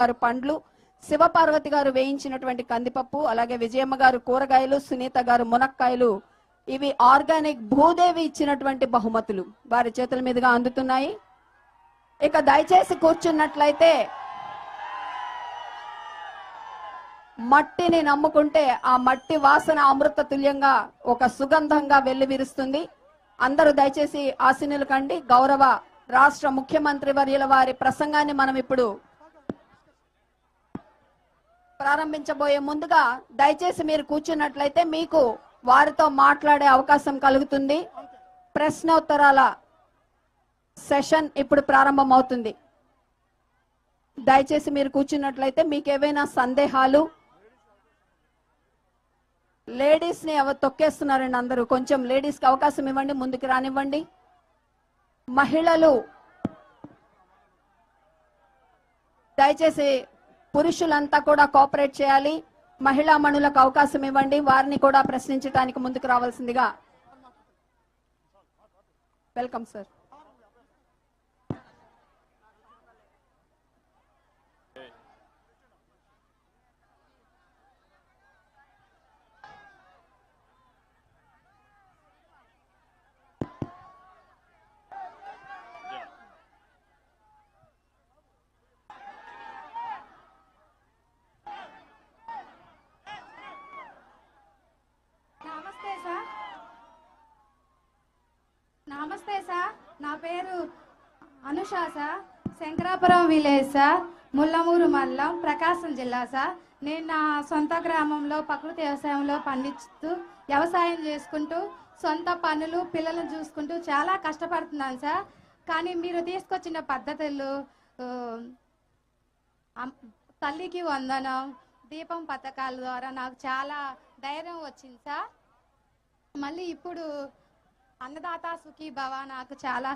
గారు పండ్లు, శివపార్వతి గారు వేయించినటువంటి కందిపప్పు, అలాగే విజయమ్మ గారు కూరగాయలు, సునీత గారు మునక్కాయలు, ఇవి ఆర్గానిక్ భూదేవి ఇచ్చినటువంటి బహుమతులు వారి చేతుల మీదుగా అందుతున్నాయి. ఇక దయచేసి కూర్చున్నట్లయితే మట్టిని నమ్ముకుంటే ఆ మట్టి వాసన అమృత తుల్యంగా ఒక సుగంధంగా వెల్లివిరుస్తుంది. అందరూ దయచేసి ఆశీనులు కండి. గౌరవ రాష్ట్ర ముఖ్యమంత్రి వర్యుల వారి ప్రసంగాన్ని మనం ఇప్పుడు ప్రారంభించబోయే ముందుగా దయచేసి మీరు కూర్చున్నట్లయితే మీకు వారితో మాట్లాడే అవకాశం కలుగుతుంది. ప్రశ్నోత్తరాల సెషన్ ఇప్పుడు ప్రారంభమవుతుంది. దయచేసి మీరు కూర్చున్నట్లయితే మీకు ఏవైనా సందేహాలు, లేడీస్ ని తొక్కేస్తున్నారండి అందరూ, కొంచెం లేడీస్ కి అవకాశం ఇవ్వండి, ముందుకు రానివ్వండి. మహిళలు దయచేసి పురుషులంతా కూడా కోఆపరేట్ చేయాలి. మహిళా మణులకు అవకాశం ఇవ్వండి, వారిని కూడా ప్రశ్నించడానికి ముందుకు రావాల్సిందిగా. Welcome sir. నమస్తే సార్, నా పేరు Anusha sir, Shankarapuram village sir, Mullamuru మండలం, ప్రకాశం జిల్లా సార్. నేను నా సొంత గ్రామంలో ప్రకృతి వ్యవసాయంలో పండిస్తూ వ్యవసాయం చేసుకుంటూ సొంత పనులు పిల్లలను చూసుకుంటూ చాలా కష్టపడుతున్నాను సార్. కానీ మీరు తీసుకొచ్చిన పద్ధతులు, తల్లికి వందనం, దీపం పథకాల ద్వారా నాకు చాలా ధైర్యం వచ్చింది సార్. మళ్ళీ ఇప్పుడు అన్నదాత సుఖీ భవ నాకు చాలా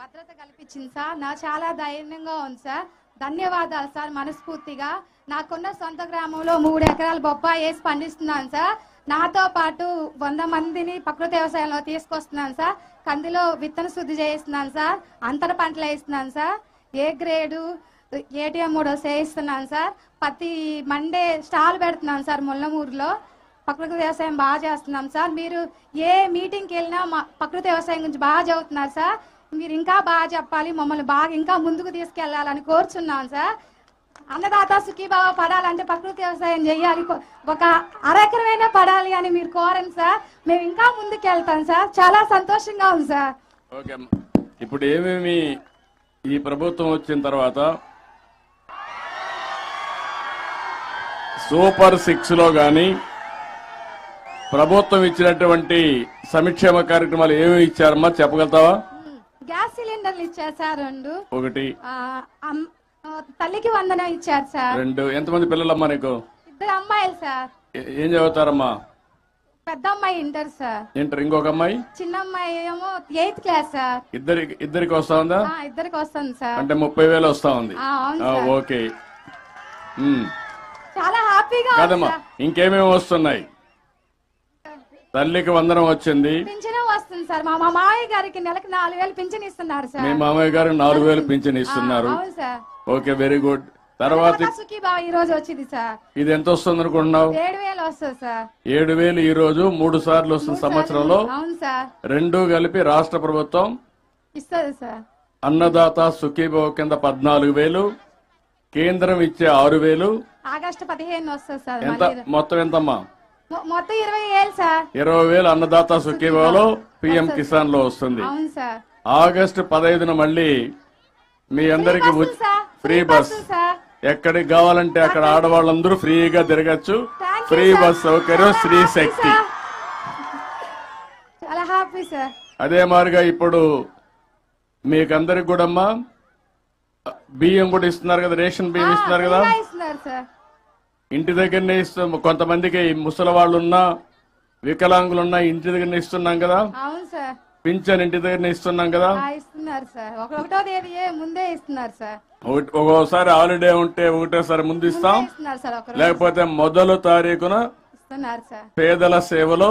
భద్రత కల్పించింది సార్. నాకు చాలా ధైర్యంగా ఉంది సార్. ధన్యవాదాలు సార్ మనస్ఫూర్తిగా. నాకున్న సొంత గ్రామంలో 3 ఎకరాలు బొప్పాయి వేసి పండిస్తున్నాను సార్. నాతో పాటు 100 మందిని ప్రకృతి వ్యవసాయంలో తీసుకొస్తున్నాను సార్. కందిలో విత్తన శుద్ధి చేయిస్తున్నాను సార్, అంతర పంటలు వేస్తున్నాను సార్, ఏ గ్రేడు ఏటీఎం 3 చేయిస్తున్నాను సార్. ప్రతి మండే స్టాల్ పెడుతున్నాను సార్. ముల్లమూరులో ప్రకృతి వ్యవసాయం బాగా చేస్తున్నాం సార్. మీరు ఏ మీటింగ్కి వెళ్ళినా మా ప్రకృతి వ్యవసాయం గురించి బాగా చదువుతున్నారు సార్. మీరు ఇంకా బాగా చెప్పాలి, మమ్మల్ని బాగా ఇంకా ముందుకు తీసుకెళ్లాలని కోరుచున్నాం సార్. అన్నదాత సుఖీభావ పడాలంటే ప్రకృతి వ్యవసాయం చేయాలి, ఒక అరెకరమైనా పడాలి అని మీరు కోరండి సార్. మేము ఇంకా ముందుకు వెళ్తాం సార్. చాలా సంతోషంగా ఉంది సార్. ఓకే, ఇప్పుడు ఏమేమి ఈ ప్రభుత్వం వచ్చిన తర్వాత సూపర్ 6 లో గాని ప్రభుత్వం ఇచ్చినటువంటి సంక్షేమ కార్యక్రమాలు ఏమేమి ఇచ్చారమ్మా చెప్పగలుగుతావా? గ్యాస్ సిలిండర్లు ఇచ్చారు సార్ 2. ఒకటి తల్లికి వందనం ఇచ్చారు సార్. 2. ఎంతమంది పిల్లలమ్మా నీకు? 2 అమ్మాయిలు సార్. ఏం చదువుతారమ్మా? పెద్ద అమ్మాయి ఇంటర్ సార్. ఇంటర్. ఇంకొక అమ్మాయి? చిన్న అమ్మాయి ఏమో 8th క్లాస్ సార్. ఇద్దరికి వస్తా ఉందా? ఇద్దరికి వస్తుంది సార్. అంటే 30,000 వస్తా ఉంది. ఓకే, చాలా హ్యాపీగా కాదమ్మా. ఇంకేమేమి వస్తున్నాయి? తల్లికి వందనం వచ్చింది, పింఛన్ వస్తుంది సార్. మా మామయ్య గారికి నెలకు 4,000 పింఛన్ ఇస్తున్నారు సార్. మీ మామయ్య గారు 4,000 పింఛన్ ఇస్తున్నారు. Okay, very good. తర్వాత ఈ రోజు వచ్చింది సార్. ఇది ఎంత వస్తుంది అనుకుంటున్నావు? 7,000 వస్తుంది సార్. 7,000 ఈ రోజు 3 సార్లు వస్తుంది సంవత్సరంలో. అవును సార్. 2 కలిపి రాష్ట్ర ప్రభుత్వం ఇస్తుంది సార్. అన్నదాత సుఖీభవ కింద 14,000, కేంద్రం ఇచ్చే 6,000. ఆగస్టు 15 వస్తుంది సార్. ఎంత మొత్తం ఎంతమ్మా? మొత్తం 20,000 సార్. 20,000 అన్నదాత సుఖీభవలో పిఎం కిసాన్ లో వస్తుంది. అవును సార్. ఆగస్టు 15 మళ్ళీ మీ అందరికి ఫ్రీ బస్, ఎక్కడికి కావాలంటే అక్కడ ఆడవాళ్ళందరూ ఫ్రీగా తిరగచ్చు. ఫ్రీ బస్ సౌకర్యం, శ్రీ శక్తి. చాలా హ్యాపీ సార్. అదే మాదిరిగా ఇప్పుడు మీకందరికి కూడా అమ్మా బియ్యం కూడా ఇస్తున్నారు కదా, రేషన్ బియ్యం ఇస్తున్నారు కదా. ఇంటి దగ్గరనే ఇస్తాం. కొంతమందికి ముసలి వాళ్ళు ఉన్నా, వికలాంగులున్నా ఇంటి దగ్గరనే ఇస్తున్నాం కదా. అవును సార్. పింఛన్ ఇంటి దగ్గరనే ఇస్తున్నాం కదా. ఇస్తున్నారు సార్. 1వ తేదీ ముందే ఇస్తున్నారు సార్. ఒక్కోసారి హాలిడే ఉంటే ఒకటేసారి ముందు ఇస్తాం, లేకపోతే మొదలు తారీఖున ఇస్తున్నారు సార్. పేదల సేవలో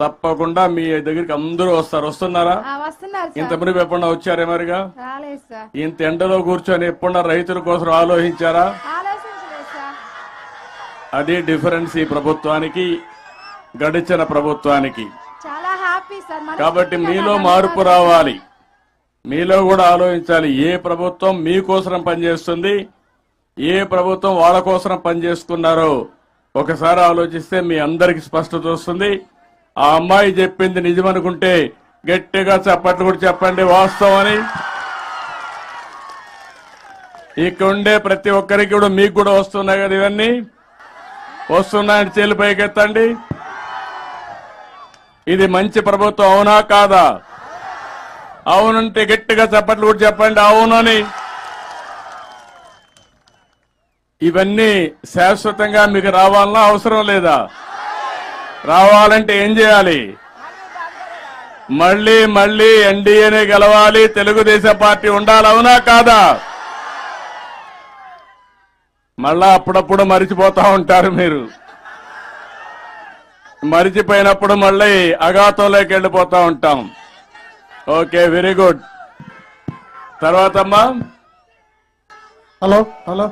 తప్పకుండా మీ దగ్గరికి అందరూ వస్తున్నారా? వస్తున్నారు ఇంత సార్. మునిపు ఎప్పుడన్నా వచ్చారే మరిగా? రాలేదు సార్. ఇంత ఎండలో కూర్చొని ఎప్పుడన్నా రైతుల కోసం ఆలోచించారా? ఆలోచించలేదు సార్. అది డిఫరెన్స్ ఈ ప్రభుత్వానికి గడిచిన ప్రభుత్వానికి. చాలా హ్యాపీ సార్. కాబట్టి మీలో మార్పు రావాలి, మీలో కూడా ఆలోచించాలి. ఏ ప్రభుత్వం మీకోసం పనిచేస్తుంది, ఏ ప్రభుత్వం వాళ్ళ కోసం పనిచేసుకున్నారో ఒకసారి ఆలోచిస్తే మీ అందరికి స్పష్టత వస్తుంది. ఆ అమ్మాయి చెప్పింది నిజమనుకుంటే గట్టిగా చప్పట్లు కూడా చెప్పండి వాస్తవం అని. ఇక్కడ ఉండే ప్రతి ఒక్కరికి కూడా మీకు కూడా వస్తున్నాయి కదా, ఇవన్నీ వస్తున్నాయని చేలు పైకెత్తండి. ఇది మంచి ప్రభుత్వం అవునా కాదా? అవునంటే గట్టిగా చప్పట్లు కూడా చెప్పండి అవునని. ఇవన్నీ శాశ్వతంగా మీకు రావాలన్నా అవసరం లేదా? రావాలంటే ఏం చేయాలి? మళ్ళీ మళ్ళీ ఎన్డీఏనే గెలవాలి, తెలుగుదేశం పార్టీ ఉండాలి, అవునా కాదా? మళ్ళా అప్పుడప్పుడు మరిచిపోతా ఉంటారు మీరు. మరిచిపోయినప్పుడు మళ్ళీ అఘాతంలోకి వెళ్ళిపోతా ఉంటాం. Okay, very good. తర్వాత అమ్మా. హలో హలో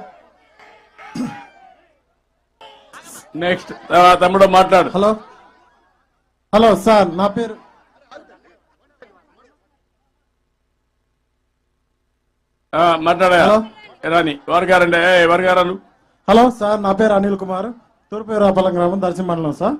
నెక్స్ట్ తమ్ముడు మాట్లాడు. హలో హలో సార్, నా పేరు మాట్లాడా హలో. రాని వర్గారండి వర్గారాలు. హలో సార్, నా పేరు అనిల్ కుమార్, తూర్పు రాపల్లం గ్రామం, దర్శి మండలం సార్.